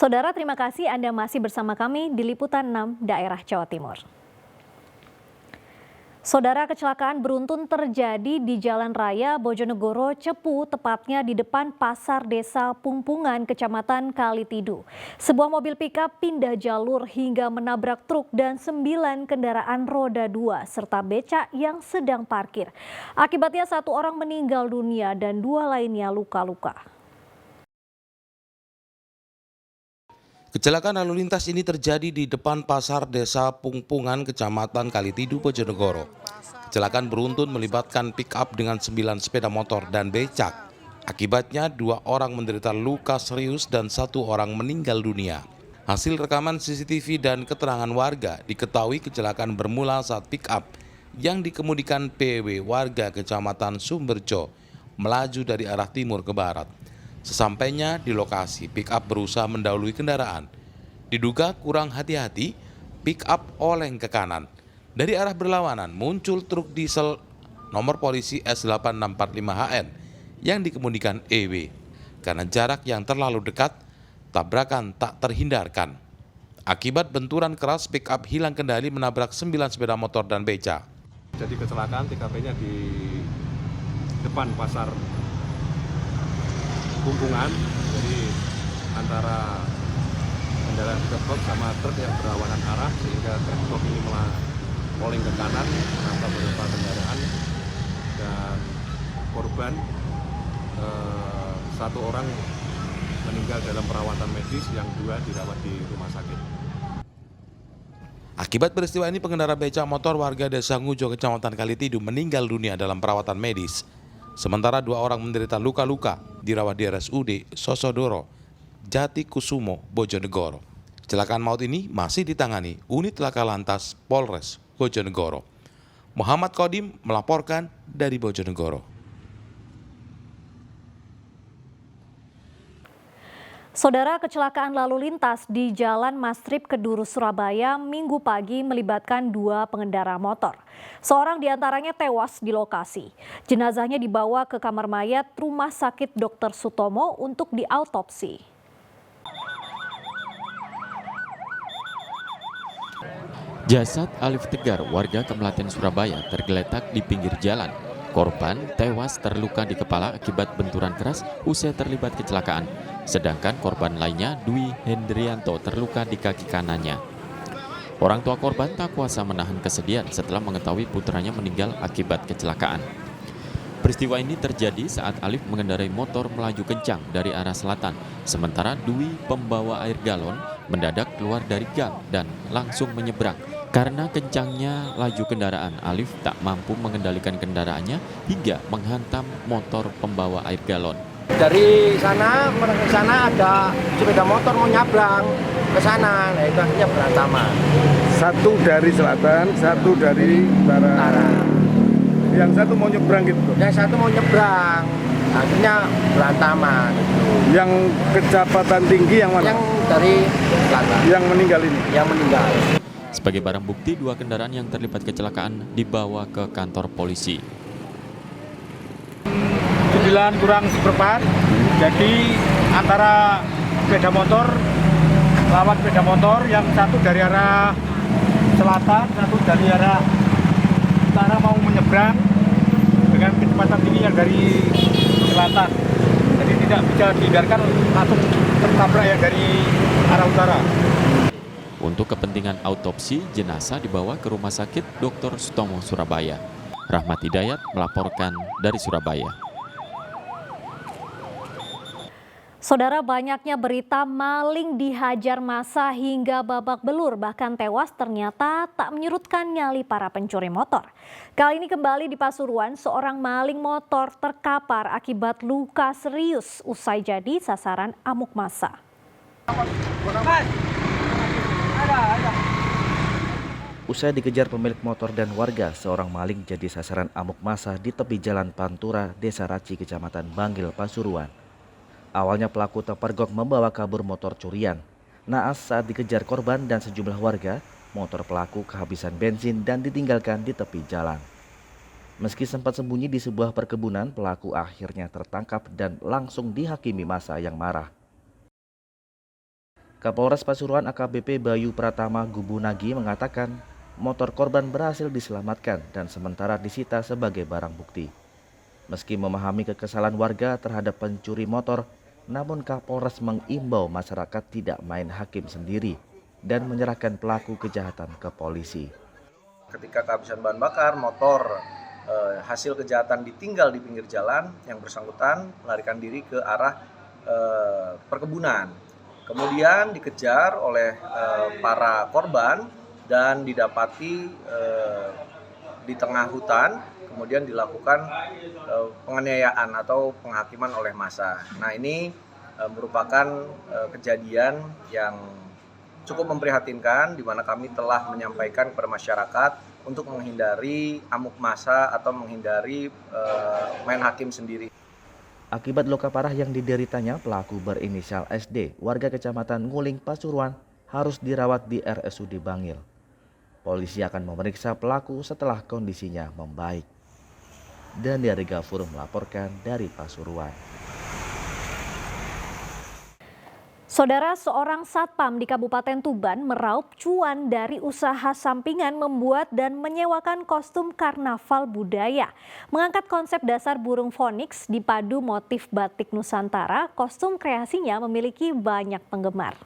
Saudara, terima kasih Anda masih bersama kami di Liputan 6 Daerah Jawa Timur. Saudara, kecelakaan beruntun terjadi di Jalan Raya Bojonegoro Cepu, tepatnya di depan Pasar Desa Pumpungan, Kecamatan Kalitidu. Sebuah mobil pickup pindah jalur hingga menabrak truk dan 9 kendaraan roda 2 serta becak yang sedang parkir. Akibatnya 1 orang meninggal dunia dan 2 lainnya luka-luka. Kecelakaan lalu lintas ini terjadi di depan Pasar Desa Pumpungan, Kecamatan Kalitidu, Bojonegoro. Kecelakaan beruntun melibatkan pick-up dengan 9 sepeda motor dan becak. Akibatnya 2 orang menderita luka serius dan 1 orang meninggal dunia. Hasil rekaman CCTV dan keterangan warga diketahui kecelakaan bermula saat pick-up yang dikemudikan PW warga Kecamatan Sumberjo melaju dari arah timur ke barat. Sesampainya di lokasi, pick-up berusaha mendahului kendaraan. Diduga kurang hati-hati, pick-up oleng ke kanan. Dari arah berlawanan muncul truk diesel nomor polisi S8645HN yang dikemudikan EW. Karena jarak yang terlalu dekat, tabrakan tak terhindarkan. Akibat benturan keras, pick-up hilang kendali menabrak 9 sepeda motor dan beca. Jadi kecelakaan TKP-nya di depan pasar Pumpungan, jadi antara kendaraan truk sama truk yang berlawanan arah sehingga truk ini malah oleng ke kanan menabrak beberapa kendaraan dan korban 1 orang meninggal dalam perawatan medis, yang 2 dirawat di rumah sakit. Akibat peristiwa ini pengendara becak motor warga Desa Ngujo, Kecamatan Kalitidu meninggal dunia dalam perawatan medis. Sementara 2 orang menderita luka-luka dirawat di RSUD Sosodoro, Jati Kusumo, Bojonegoro. Kecelakaan maut ini masih ditangani unit laka lantas Polres Bojonegoro. Muhammad Kodim melaporkan dari Bojonegoro. Saudara, kecelakaan lalu lintas di Jalan Mastrip Keduru, Surabaya Minggu pagi melibatkan 2 pengendara motor. Seorang diantaranya tewas di lokasi. Jenazahnya dibawa ke kamar mayat Rumah Sakit Dr. Sutomo untuk diautopsi. Jasad Alif Tegar, warga Kemlaten, Surabaya, tergeletak di pinggir jalan. Korban tewas terluka di kepala akibat benturan keras usai terlibat kecelakaan. Sedangkan korban lainnya, Dwi Hendrianto, terluka di kaki kanannya. Orang tua korban tak kuasa menahan kesedihan setelah mengetahui putranya meninggal akibat kecelakaan. Peristiwa ini terjadi saat Alif mengendarai motor melaju kencang dari arah selatan, sementara Dwi, pembawa air galon, mendadak keluar dari gang dan langsung menyeberang. Karena kencangnya laju kendaraan, Alif tak mampu mengendalikan kendaraannya hingga menghantam motor pembawa air galon. Dari sana, ke sana ada sepeda motor mau nyabrang ke sana, nah itu akhirnya berantaman. Satu dari selatan, satu dari utara. Yang satu mau nyebrang gitu? Yang satu mau nyebrang, akhirnya berantaman. Yang kecepatan tinggi yang mana? Yang dari selatan. Yang meninggal ini? Yang meninggal. Sebagai barang bukti, 2 kendaraan yang terlibat kecelakaan dibawa ke kantor polisi. 9 kurang seperempat, jadi antara sepeda motor, lawan sepeda motor yang satu dari arah selatan, satu dari arah utara mau menyeberang dengan kecepatan tinggi yang dari selatan. Jadi tidak bisa dihindarkan, langsung tertabrak yang dari arah utara. Untuk kepentingan autopsi, jenazah dibawa ke Rumah Sakit Dr. Sutomo, Surabaya. Rahmat Hidayat melaporkan dari Surabaya. Saudara, banyaknya berita maling dihajar massa hingga babak belur bahkan tewas ternyata tak menyurutkan nyali para pencuri motor. Kali ini kembali di Pasuruan, seorang maling motor terkapar akibat luka serius usai jadi sasaran amuk massa. Usai dikejar pemilik motor dan warga, seorang maling jadi sasaran amuk massa di tepi jalan Pantura, Desa Raci, Kecamatan Banggil, Pasuruan. Awalnya pelaku terpergok membawa kabur motor curian. Naas saat dikejar korban dan sejumlah warga, motor pelaku kehabisan bensin dan ditinggalkan di tepi jalan. Meski sempat sembunyi di sebuah perkebunan, pelaku akhirnya tertangkap dan langsung dihakimi massa yang marah. Kapolres Pasuruan AKBP Bayu Pratama Gubunagi mengatakan motor korban berhasil diselamatkan dan sementara disita sebagai barang bukti. Meski memahami kekesalan warga terhadap pencuri motor, namun Kapolres mengimbau masyarakat tidak main hakim sendiri dan menyerahkan pelaku kejahatan ke polisi. Ketika kehabisan bahan bakar, motor hasil kejahatan ditinggal di pinggir jalan, yang bersangkutan melarikan diri ke arah perkebunan. Kemudian dikejar oleh para korban dan didapati di tengah hutan, kemudian dilakukan penganiayaan atau penghakiman oleh massa. Nah, ini merupakan kejadian yang cukup memprihatinkan, di mana kami telah menyampaikan kepada masyarakat untuk menghindari amuk massa atau menghindari main hakim sendiri. Akibat luka parah yang dideritanya, pelaku berinisial SD, warga Kecamatan Nguling, Pasuruan, harus dirawat di RSUD Bangil. Polisi akan memeriksa pelaku setelah kondisinya membaik. Dandi Gafur melaporkan dari Pasuruan. Saudara, seorang satpam di Kabupaten Tuban meraup cuan dari usaha sampingan membuat dan menyewakan kostum karnaval budaya. Mengangkat konsep dasar burung phoenix dipadu motif batik Nusantara, kostum kreasinya memiliki banyak penggemar.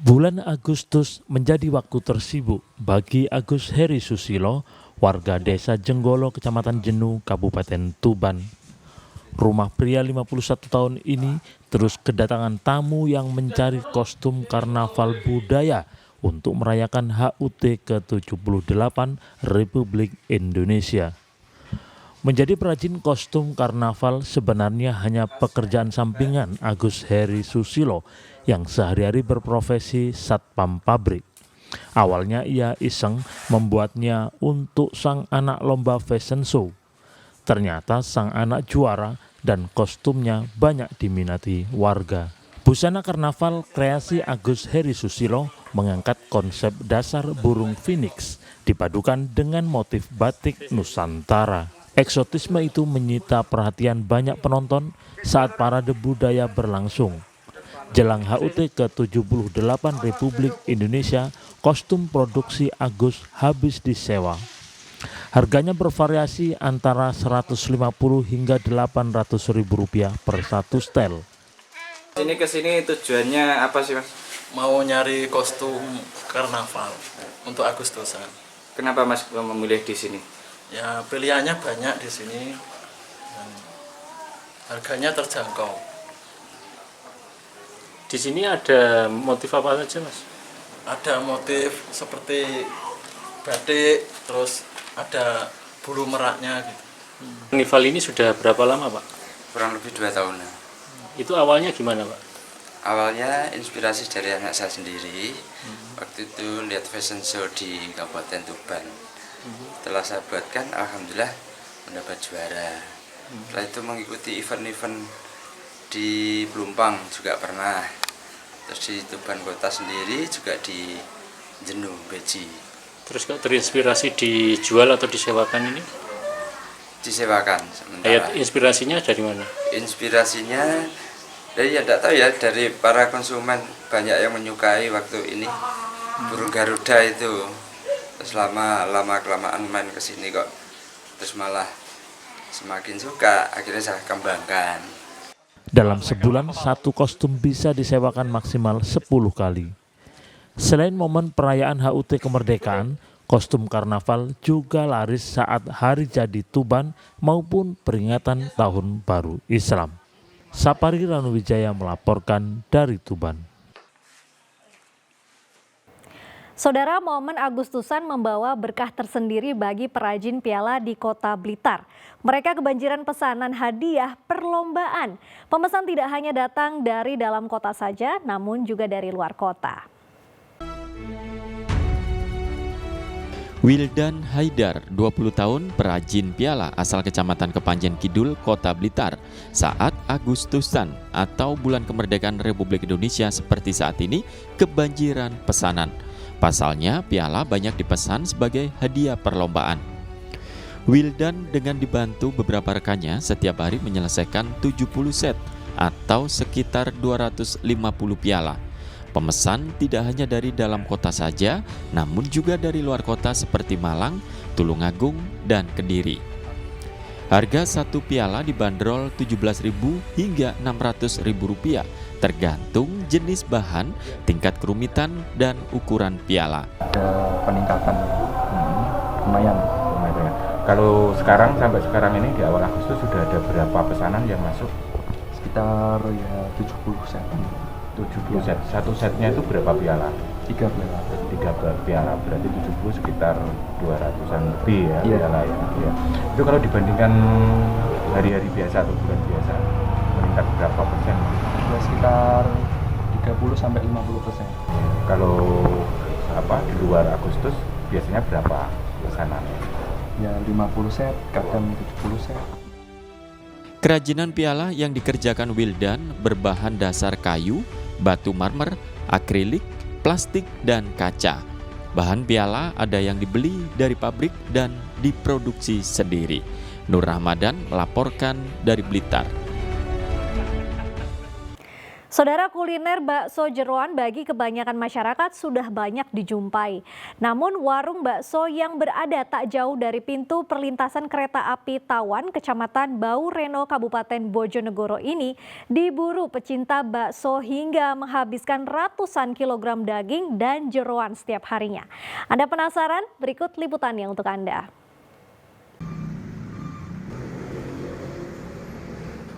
Bulan Agustus menjadi waktu tersibuk bagi Agus Heri Susilo, warga desa Jenggolo, Kecamatan Jenu, Kabupaten Tuban. Rumah pria 51 tahun ini terus kedatangan tamu yang mencari kostum karnaval budaya untuk merayakan HUT ke-78 Republik Indonesia. Menjadi perajin kostum karnaval sebenarnya hanya pekerjaan sampingan Agus Heri Susilo yang sehari-hari berprofesi satpam pabrik. Awalnya ia iseng membuatnya untuk sang anak lomba fashion show. Ternyata sang anak juara dan kostumnya banyak diminati warga. Busana karnaval kreasi Agus Heri Susilo mengangkat konsep dasar burung phoenix dipadukan dengan motif batik Nusantara. Eksotisme itu menyita perhatian banyak penonton saat parade budaya berlangsung. Jelang HUT ke-78 Republik Indonesia, kostum produksi Agus habis disewa. Harganya bervariasi antara Rp150 hingga Rp800.000 per satu setel. Ini kesini tujuannya apa sih, Mas? Mau nyari kostum karnaval untuk Agustusan. Kenapa Mas memilih di sini? Ya pilihannya banyak di sini dan harganya terjangkau. Di sini ada motif apa saja, Mas? Ada motif seperti batik, terus ada bulu meraknya gitu. Karnaval ini sudah berapa lama, Pak? Kurang lebih 2 tahunan. Itu awalnya gimana, Pak? Awalnya inspirasi dari anak saya sendiri. Waktu itu lihat fashion show di Kabupaten Tuban. Setelah saya buatkan, alhamdulillah mendapat juara. Setelah itu mengikuti event-event di Pelumpang juga pernah. Terus di Tuban Kota sendiri juga di Jenu, Beji. Terus kok terinspirasi dijual atau disewakan ini? Disewakan sementara. Inspirasinya dari mana? Inspirasinya dari ya tidak tahu ya, dari para konsumen banyak yang menyukai waktu ini burung Garuda itu. Terus lama kelamaan main ke sini kok terus malah semakin suka, akhirnya saya kembangkan. Dalam sebulan satu kostum bisa disewakan maksimal 10 kali. Selain momen perayaan HUT kemerdekaan, kostum karnaval juga laris saat hari jadi Tuban maupun peringatan Tahun Baru Islam. Sapari Ranuwijaya melaporkan dari Tuban. Saudara, momen Agustusan membawa berkah tersendiri bagi perajin piala di Kota Blitar. Mereka kebanjiran pesanan hadiah perlombaan. Pemesan tidak hanya datang dari dalam kota saja, namun juga dari luar kota. Wildan Haidar, 20 tahun, perajin piala asal Kecamatan Kepanjen Kidul, Kota Blitar. Saat Agustusan atau bulan kemerdekaan Republik Indonesia seperti saat ini, kebanjiran pesanan. Pasalnya, piala banyak dipesan sebagai hadiah perlombaan. Wildan dengan dibantu beberapa rekannya setiap hari menyelesaikan 70 set atau sekitar 250 piala. Pemesan tidak hanya dari dalam kota saja, namun juga dari luar kota seperti Malang, Tulungagung, dan Kediri. Harga satu piala dibanderol Rp17.000 hingga Rp600.000, tergantung jenis bahan, tingkat kerumitan, dan ukuran piala. Ada peningkatan lumayan. Kalau sampai sekarang ini di awal Agustus sudah ada berapa pesanan yang masuk? Sekitar ya 70 set. 70 set. Satu setnya itu berapa piala? 3 piala. 3 piala berarti 70 sekitar 200-an lebih ya, piala ya. Itu kalau dibandingkan hari-hari biasa atau bulan biasa meningkat berapa persen? Ya, sekitar 30-50%. Kalau di luar Agustus biasanya berapa pesanan? Ya 50 set, kadang 70 set. Kerajinan piala yang dikerjakan Wildan berbahan dasar kayu, batu marmer, akrilik, plastik, dan kaca. Bahan piala ada yang dibeli dari pabrik dan diproduksi sendiri. Nur Ramadan melaporkan dari Blitar. Saudara, kuliner bakso jeroan bagi kebanyakan masyarakat sudah banyak dijumpai. Namun warung bakso yang berada tak jauh dari pintu perlintasan kereta api Tawan, Kecamatan Baureno, Kabupaten Bojonegoro ini diburu pecinta bakso hingga menghabiskan ratusan kilogram daging dan jeroan setiap harinya. Anda penasaran? Berikut liputannya untuk Anda.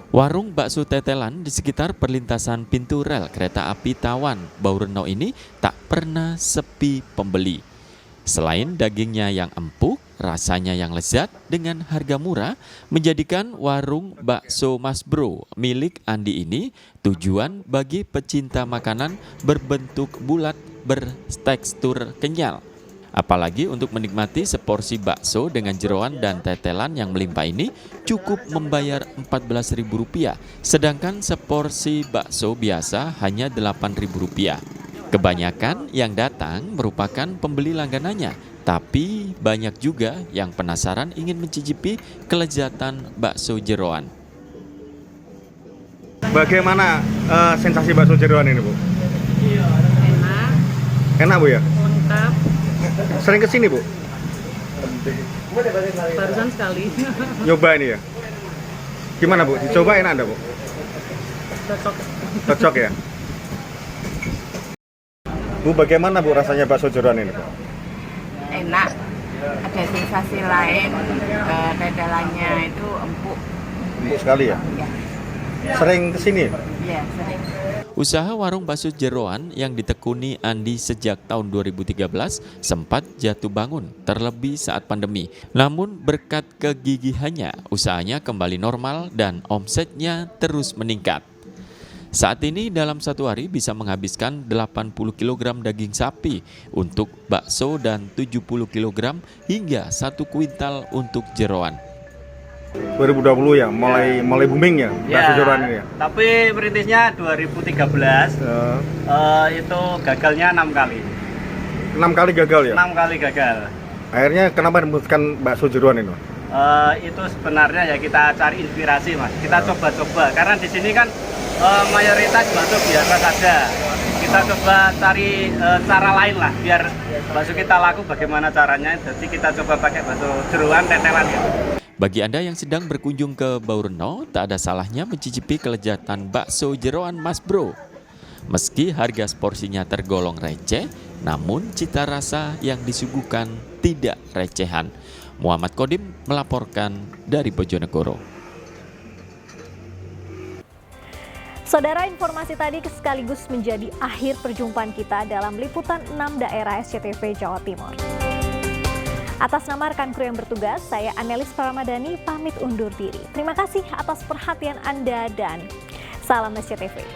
Warung bakso tetelan di sekitar perlintasan pintu rel kereta api Tawan, Baureno ini tak pernah sepi pembeli. Selain dagingnya yang empuk, rasanya yang lezat dengan harga murah menjadikan warung bakso Mas Bro milik Andi ini tujuan bagi pecinta makanan berbentuk bulat bertekstur kenyal. Apalagi untuk menikmati seporsi bakso dengan jeroan dan tetelan yang melimpah ini cukup membayar Rp14.000, sedangkan seporsi bakso biasa hanya Rp8.000. Kebanyakan yang datang merupakan pembeli langganannya, tapi banyak juga yang penasaran ingin mencicipi kelezatan bakso jeroan. Bagaimana sensasi bakso jeroan ini, Bu? Enak. Enak, Bu, ya? Lengkap. Sering kesini, Bu? Barusan sekali. Nyoba ini ya? Gimana, Bu? Dicoba enak enggak, Bu? Cocok. Cocok ya? Bu, bagaimana, Bu, rasanya bakso jeroan ini, Bu? Enak. Ada sensasi lain. Tetelannya itu empuk. Empuk sekali ya? Ya. Sering kesini? Iya, sering. Usaha warung bakso jeroan yang ditekuni Andi sejak tahun 2013 sempat jatuh bangun, terlebih saat pandemi. Namun berkat kegigihannya, usahanya kembali normal dan omsetnya terus meningkat. Saat ini dalam satu hari bisa menghabiskan 80 kg daging sapi untuk bakso dan 70 kg hingga 1 kuintal untuk jeroan. 2020 ya, mulai booming ya bakso jeroan ini ya. Tapi perintisnya 2013 itu gagalnya 6 kali. 6 kali gagal ya? 6 kali gagal. Akhirnya kenapa memutuskan bakso jeroan ini? Itu sebenarnya ya kita cari inspirasi, Mas. Kita coba-coba karena di sini kan mayoritas bakso biasa saja. Kita coba cari cara lain lah biar bakso kita laku, bagaimana caranya. Jadi kita coba pakai bakso jeroan tetelan gitu. Bagi Anda yang sedang berkunjung ke Baureno, tak ada salahnya mencicipi kelezatan bakso jeroan Mas Bro. Meski harga porsinya tergolong receh, namun cita rasa yang disuguhkan tidak recehan. Muhammad Kodim melaporkan dari Bojonegoro. Saudara, informasi tadi sekaligus menjadi akhir perjumpaan kita dalam liputan 6 daerah SCTV Jawa Timur. Atas nama rekan kru yang bertugas, saya Anelis Paramadani pamit undur diri. Terima kasih atas perhatian Anda dan salam SCTV.